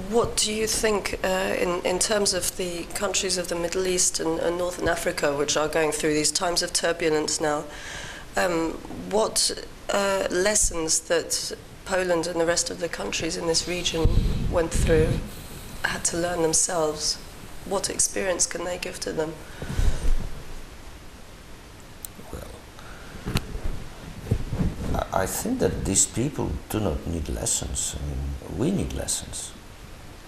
what do you think in terms of the countries of the Middle East and Northern Africa, which are going through these times of turbulence now, what lessons that Poland and the rest of the countries in this region went through, had to learn themselves? What experience can they give to them? I think that these people do not need lessons. I mean, we need lessons.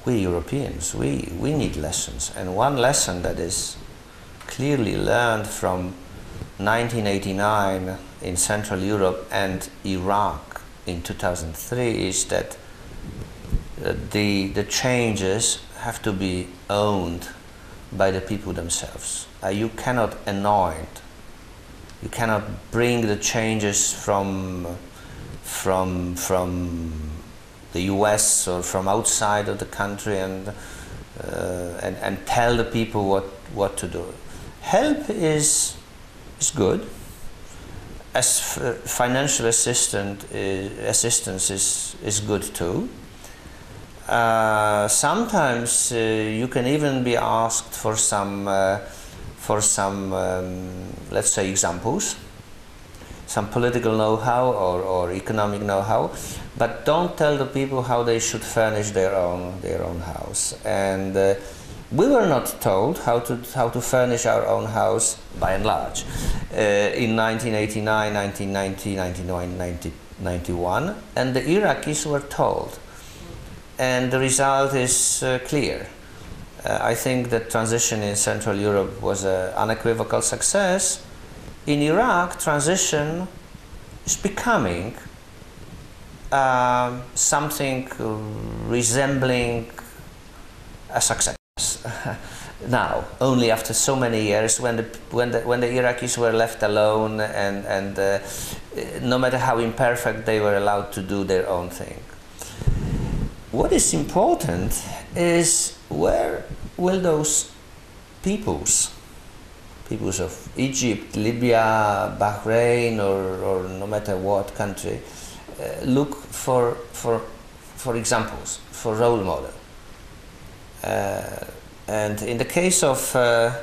We Europeans, we need lessons. And one lesson that is clearly learned from 1989 in Central Europe and Iraq in 2003 is that the changes have to be owned by the people themselves. You cannot anoint. You cannot bring the changes from the US or from outside of the country and tell the people what to do. Help is good. As financial assistance is good too. Sometimes you can even be asked for some let's say examples, some political know-how or economic know-how, but don't tell the people how they should furnish their own house. And we were not told how to furnish our own house by and large in 1989, 1990, 1991, and the Iraqis were told, and the result is clear. I think that transition in Central Europe was an unequivocal success. In Iraq, transition is becoming something resembling a success. Now, only after so many years, when the Iraqis were left alone, and no matter how imperfect, they were allowed to do their own thing. What is important is where will those peoples of Egypt, Libya, Bahrain, or no matter what country, look for examples, for role model. And in the case of the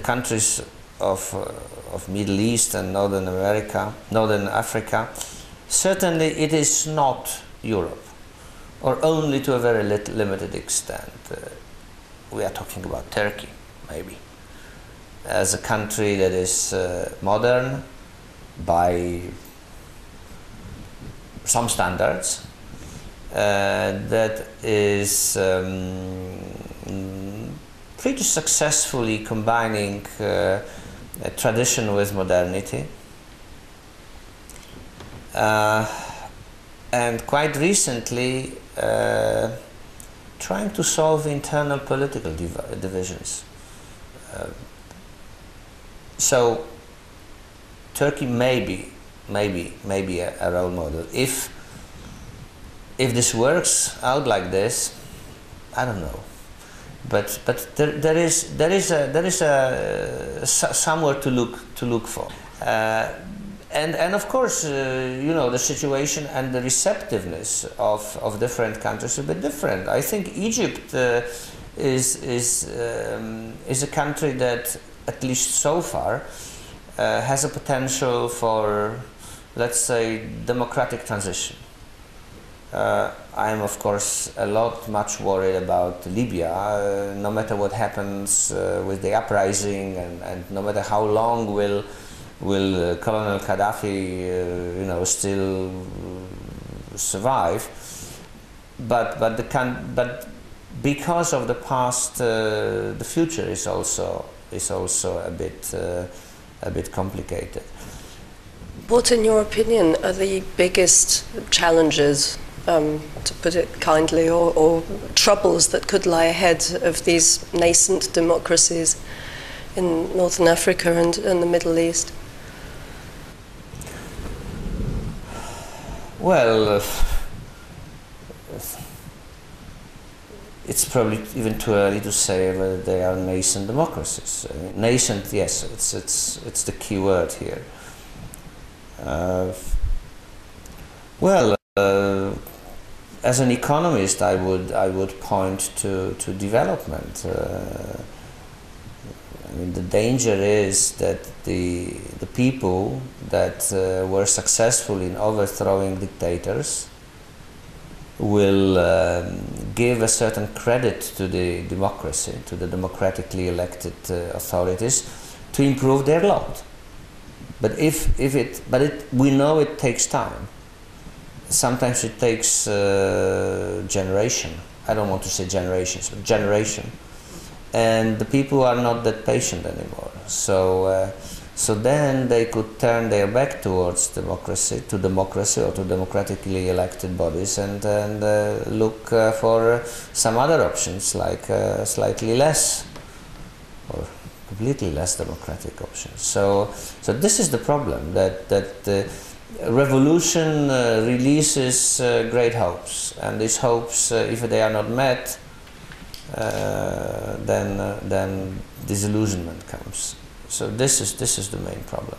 countries of Middle East and Northern Africa, certainly it is not Europe, or only to a very limited extent. We are talking about Turkey, maybe, as a country that is modern by some standards, that is pretty successfully combining tradition with modernity. And quite recently trying to solve internal political divisions. So Turkey may be a role model. If this works out like this, I don't know. But there is somewhere to look for. And of course, you know, the situation and the receptiveness of different countries is a bit different. I think Egypt is a country that, at least so far, has a potential for, let's say, democratic transition. I am, of course, much worried about Libya. No matter what happens with the uprising, and no matter how long will Colonel Gaddafi, you know, still survive? But because of the past, the future is also a bit complicated. What, in your opinion, are the biggest challenges, to put it kindly, or troubles that could lie ahead of these nascent democracies in Northern Africa and the Middle East? Well, it's probably even too early to say whether they are nascent democracies. I mean, nascent, yes, it's the key word here. as an economist, I would point to development. I mean, the danger is that the people that were successful in overthrowing dictators will give a certain credit to the democracy, to the democratically elected authorities, to improve their lot. But we know it takes time. Sometimes it takes generation. I don't want to say generations, but generation. And the people are not that patient anymore. So then they could turn their back towards democracy or to democratically elected bodies, and look for some other options, like slightly less or completely less democratic options. So this is the problem, that the revolution releases great hopes, and these hopes, if they are not met, then disillusionment comes. So this is the main problem.